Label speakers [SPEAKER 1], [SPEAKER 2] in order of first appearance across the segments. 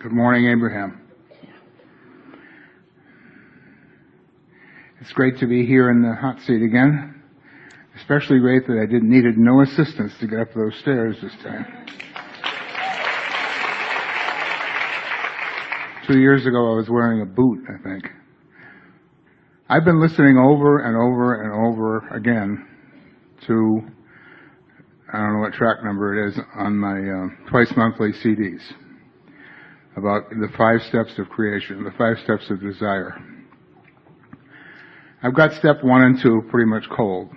[SPEAKER 1] Good morning, Abraham. It's great to be here in the hot seat again. Especially great that I needed no assistance to get up those stairs this time. 2 years ago, I was wearing a boot, I think. I've been listening over and over and over again to, I don't know what track number it is, on my twice monthly CDs about the 5 steps of creation, the 5 steps of desire. I've got step 1 and 2 pretty much cold.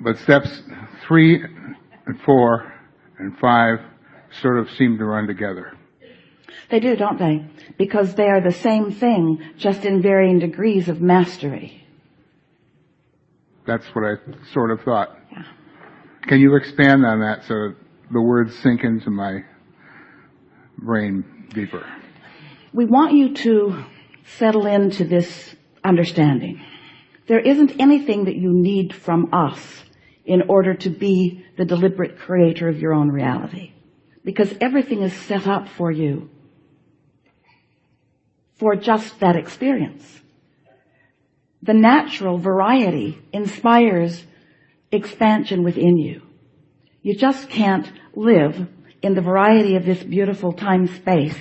[SPEAKER 1] But steps 3 and 4 and 5 sort of seem to run together.
[SPEAKER 2] They do, don't they? Because they are the same thing, just in varying degrees of mastery.
[SPEAKER 1] That's what I sort of thought.
[SPEAKER 2] Yeah.
[SPEAKER 1] Can you expand on that so the words sink into my brain deeper?
[SPEAKER 2] We want you to settle into this understanding. There isn't anything that you need from us in order to be the deliberate creator of your own reality. Because everything is set up for you for just that experience. The natural variety inspires expansion within you. You just can't live in the variety of this beautiful time-space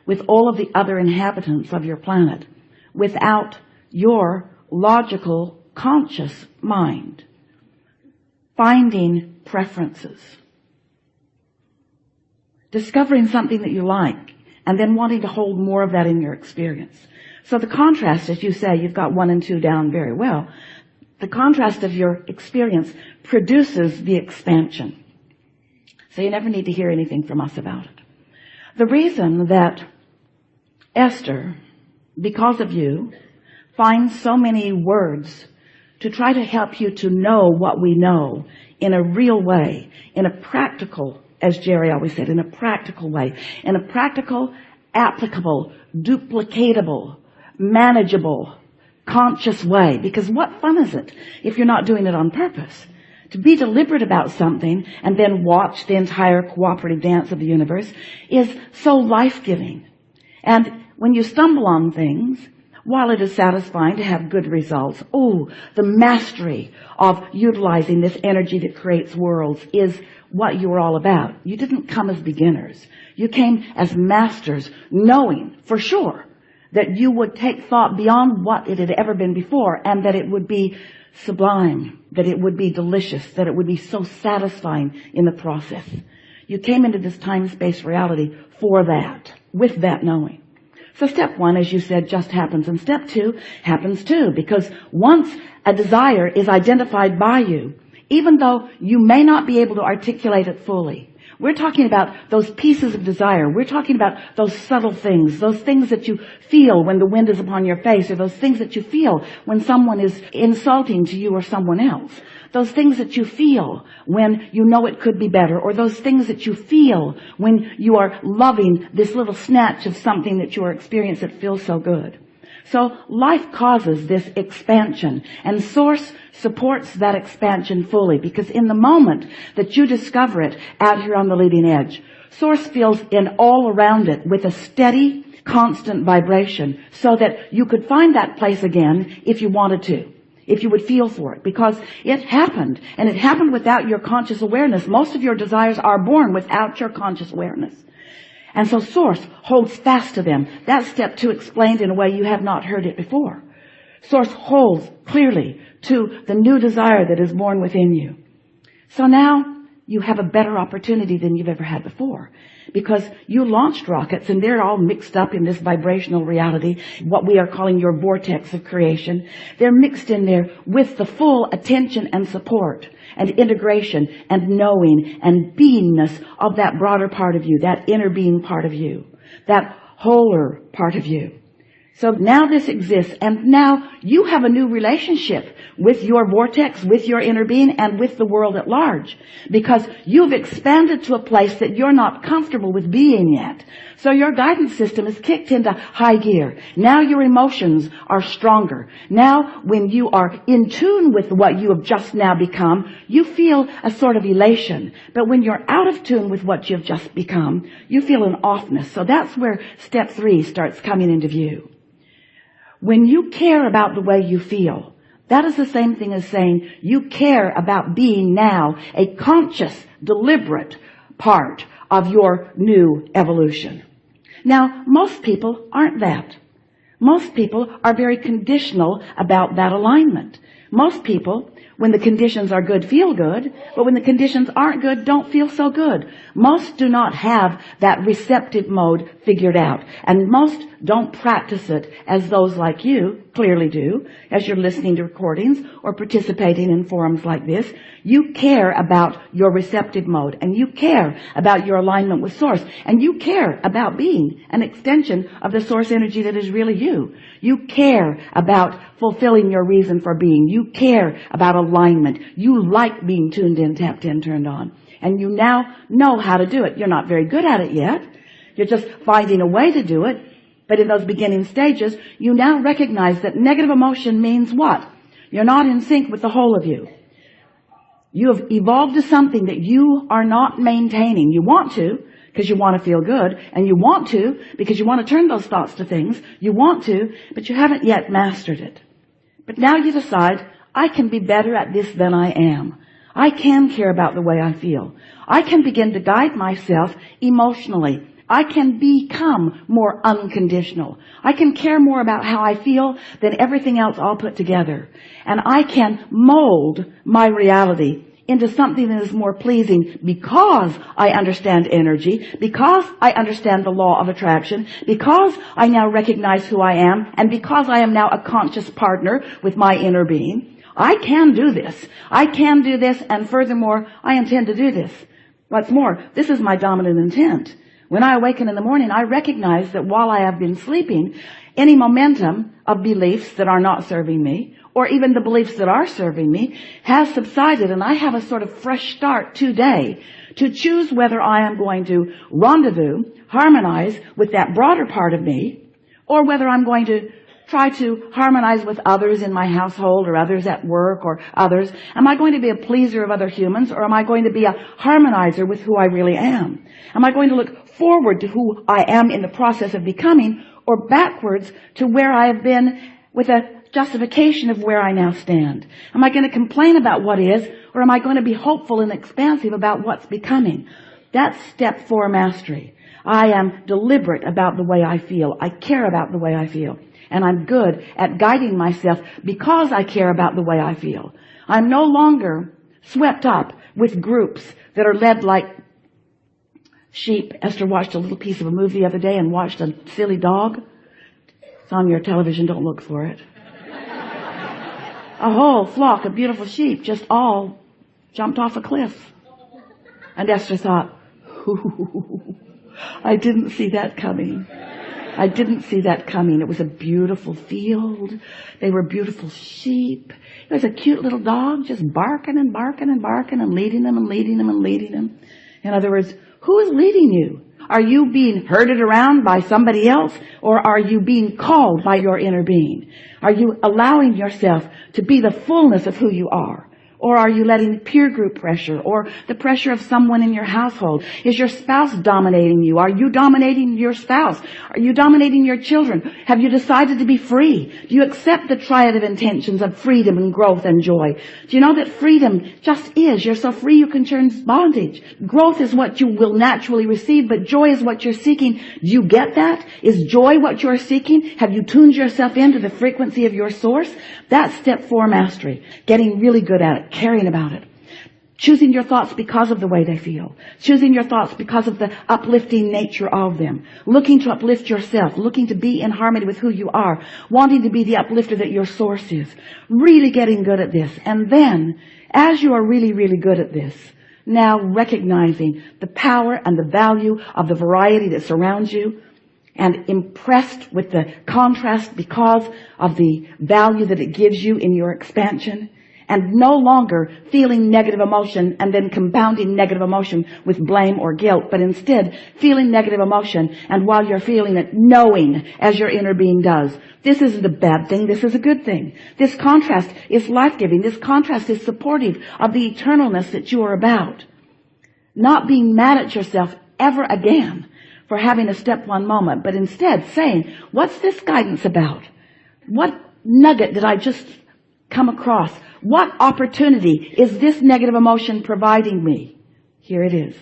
[SPEAKER 2] with all of the other inhabitants of your planet without your logical, conscious mind finding preferences, discovering something that you like, and then wanting to hold more of that in your experience. So the contrast, as you say, you've got 1 and 2 down very well. The contrast of your experience produces the expansion. So you never need to hear anything from us about it. The reason that Esther, because of you, finds so many words to try to help you to know what we know in a real way, in a practical, as Jerry always said, in a practical way, in a practical, applicable, duplicatable, manageable, conscious way. Because what fun is it if you're not doing it on purpose? To be deliberate about something and then watch the entire cooperative dance of the universe is so life-giving. And when you stumble on things, while it is satisfying to have good results, the mastery of utilizing this energy that creates worlds is what you're all about. You didn't come as beginners. You came as masters, knowing for sure that you would take thought beyond what it had ever been before, and that it would be sublime, that it would be delicious, that it would be so satisfying in the process. You came into this time-space reality for that, with that knowing. So step 1, as you said, just happens, and step 2 happens too, because once a desire is identified by you, even though you may not be able to articulate it fully, we're talking about those pieces of desire. We're talking about those subtle things, those things that you feel when the wind is upon your face, or those things that you feel when someone is insulting to you or someone else. Those things that you feel when you know it could be better, or those things that you feel when you are loving this little snatch of something that you are experiencing that feels so good. So life causes this expansion, and Source supports that expansion fully, because in the moment that you discover it out here on the leading edge, Source feels in all around it with a steady, constant vibration, so that you could find that place again if you wanted to, if you would feel for it, because it happened, and it happened without your conscious awareness. Most of your desires are born without your conscious awareness. And so Source holds fast to them. That's step 2 explained in a way you have not heard it before. Source holds clearly to the new desire that is born within you. So now you have a better opportunity than you've ever had before, because you launched rockets and they're all mixed up in this vibrational reality, what we are calling your vortex of creation. They're mixed in there with the full attention and support and integration and knowing and beingness of that broader part of you, that inner being part of you, that wholer part of you. So now this exists, and now you have a new relationship with your vortex, with your inner being, and with the world at large, because you've expanded to a place that you're not comfortable with being yet. So your guidance system is kicked into high gear. Now your emotions are stronger. Now when you are in tune with what you have just now become, you feel a sort of elation. But when you're out of tune with what you've just become, you feel an offness. So that's where step 3 starts coming into view. When you care about the way you feel, that is the same thing as saying you care about being now a conscious, deliberate part of your new evolution. Now, most people aren't that. Most people are very conditional about that alignment. Most people, when the conditions are good, feel good, but when the conditions aren't good, don't feel so good. Most do not have that receptive mode figured out, and most don't practice it as those like you clearly do, as you're listening to recordings or participating in forums like this. You care about your receptive mode, and you care about your alignment with Source, and you care about being an extension of the Source energy that is really you. You care about fulfilling your reason for being. You care about alignment. You like being tuned in, tapped in, turned on. And you now know how to do it. You're not very good at it yet. You're just finding a way to do it. But in those beginning stages, you now recognize that negative emotion means what? You're not in sync with the whole of you. You have evolved to something that you are not maintaining. You want to, because you want to feel good, and you want to because you want to turn those thoughts to things. You want to, but you haven't yet mastered it. But now you decide, I can be better at this than I am. I can care about the way I feel. I can begin to guide myself emotionally. I can become more unconditional. I can care more about how I feel than everything else all put together. And I can mold my reality into something that is more pleasing because I understand energy, because I understand the law of attraction, because I now recognize who I am, and because I am now a conscious partner with my inner being. I can do this. I can do this, and furthermore, I intend to do this. What's more, this is my dominant intent. When I awaken in the morning, I recognize that while I have been sleeping, any momentum of beliefs that are not serving me, or even the beliefs that are serving me, has subsided, and I have a sort of fresh start today to choose whether I am going to rendezvous, harmonize with that broader part of me, or whether I'm going to try to harmonize with others in my household or others at work or others. Am I going to be a pleaser of other humans, or am I going to be a harmonizer with who I really am? Am I going to look forward to who I am in the process of becoming, or backwards to where I have been with a justification of where I now stand? Am I going to complain about what is, or am I going to be hopeful and expansive about what's becoming? That's step 4 mastery. I am deliberate about the way I feel. I care about the way I feel. And I'm good at guiding myself because I care about the way I feel. I'm no longer swept up with groups that are led like sheep. Esther watched a little piece of a movie the other day and watched a silly dog. It's on your television, don't look for it. A whole flock of beautiful sheep just all jumped off a cliff. And Esther thought, I didn't see that coming. I didn't see that coming. It was a beautiful field. They were beautiful sheep. It was a cute little dog just barking and barking and barking and leading them and leading them and leading them. In other words, who is leading you? Are you being herded around by somebody else, or are you being called by your inner being? Are you allowing yourself to be the fullness of who you are? Or are you letting peer group pressure or the pressure of someone in your household? Is your spouse dominating you? Are you dominating your spouse? Are you dominating your children? Have you decided to be free? Do you accept the triad of intentions of freedom and growth and joy? Do you know that freedom just is? You're so free you can turn bondage. Growth is what you will naturally receive, but joy is what you're seeking. Do you get that? Is joy what you're seeking? Have you tuned yourself into the frequency of your source? That's step 4 mastery. Getting really good at it. Caring about it. Choosing your thoughts because of the way they feel. Choosing your thoughts because of the uplifting nature of them. Looking to uplift yourself. Looking to be in harmony with who you are. Wanting to be the uplifter that your source is. Really getting good at this. And then, as you are really, really good at this, now recognizing the power and the value of the variety that surrounds you, and impressed with the contrast because of the value that it gives you in your expansion, and no longer feeling negative emotion and then compounding negative emotion with blame or guilt, but instead feeling negative emotion, and while you're feeling it, knowing, as your inner being does, this isn't a bad thing, this is a good thing. This contrast is life-giving. This contrast is supportive of the eternalness that you are about. Not being mad at yourself ever again for having a step one moment, but instead saying, what's this guidance about? What nugget did I just come across? What opportunity is this negative emotion providing me? Here it is.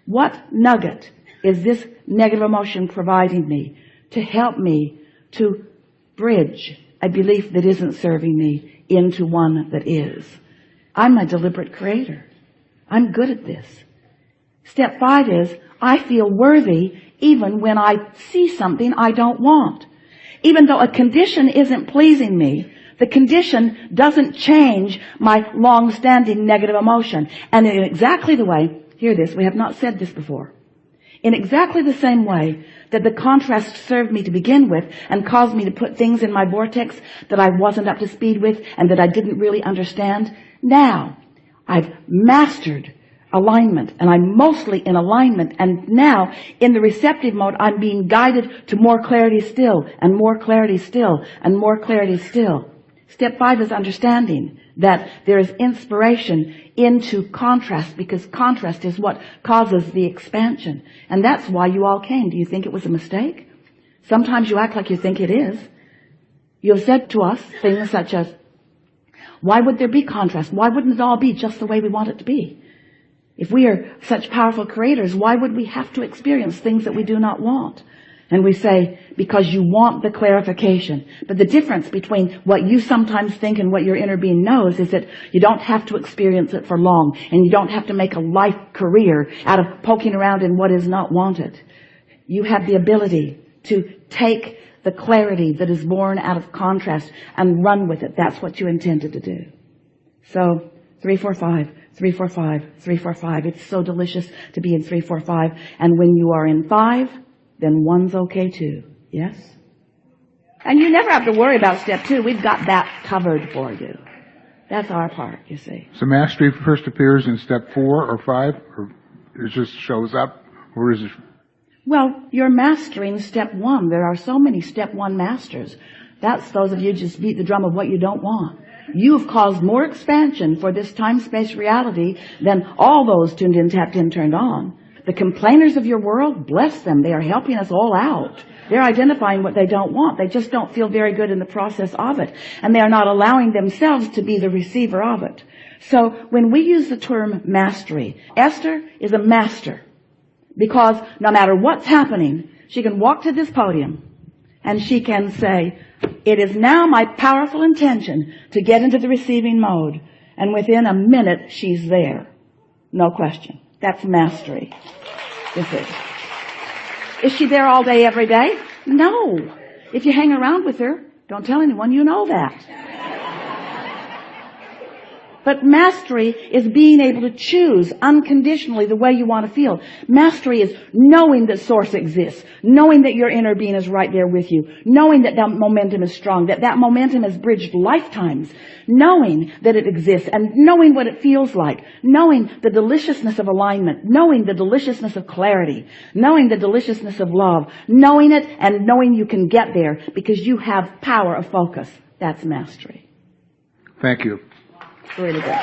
[SPEAKER 2] What nugget is this negative emotion providing me to help me to bridge a belief that isn't serving me into one that is? I'm a deliberate creator. I'm good at this. Step 5 is, I feel worthy even when I see something I don't want. Even though a condition isn't pleasing me, the condition doesn't change my long-standing negative emotion. And in exactly the way, hear this, we have not said this before. In exactly the same way that the contrast served me to begin with and caused me to put things in my vortex that I wasn't up to speed with and that I didn't really understand, now I've mastered alignment, and I'm mostly in alignment, and now in the receptive mode I'm being guided to more clarity still, and more clarity still, and more clarity still. Step 5 is understanding that there is inspiration into contrast, because contrast is what causes the expansion. And that's why you all came. Do you think it was a mistake? Sometimes you act like you think it is. You have said to us things such as, why would there be contrast? Why wouldn't it all be just the way we want it to be? If we are such powerful creators, why would we have to experience things that we do not want? And we say, because you want the clarification. But the difference between what you sometimes think and what your inner being knows is that you don't have to experience it for long, and you don't have to make a life career out of poking around in what is not wanted. You have the ability to take the clarity that is born out of contrast and run with it. That's what you intended to do. So 345, 345, 345. It's so delicious to be in 345. And when you are in 5, then 1's okay too. Yes? And you never have to worry about step 2. We've got that covered for you. That's our part, you see.
[SPEAKER 1] So mastery first appears in step 4 or 5, or it just shows up, or is it?
[SPEAKER 2] Well, you're mastering step 1. There are so many step 1 masters. That's those of you who just beat the drum of what you don't want. You have caused more expansion for this time-space reality than all those tuned in, tapped in, turned on. The complainers of your world, bless them, they are helping us all out. They're identifying what they don't want. They just don't feel very good in the process of it. And they are not allowing themselves to be the receiver of it. So when we use the term mastery, Esther is a master. Because no matter what's happening, she can walk to this podium and she can say, it is now my powerful intention to get into the receiving mode. And within a minute, she's there. No question. That's mastery. Is she there all day, every day? No. If you hang around with her, don't tell anyone you know that. But mastery is being able to choose unconditionally the way you want to feel. Mastery is knowing that source exists, knowing that your inner being is right there with you, knowing that that momentum is strong, that that momentum has bridged lifetimes, knowing that it exists and knowing what it feels like, knowing the deliciousness of alignment, knowing the deliciousness of clarity, knowing the deliciousness of love, knowing it and knowing you can get there because you have power of focus. That's mastery.
[SPEAKER 1] Thank you.
[SPEAKER 2] Really good.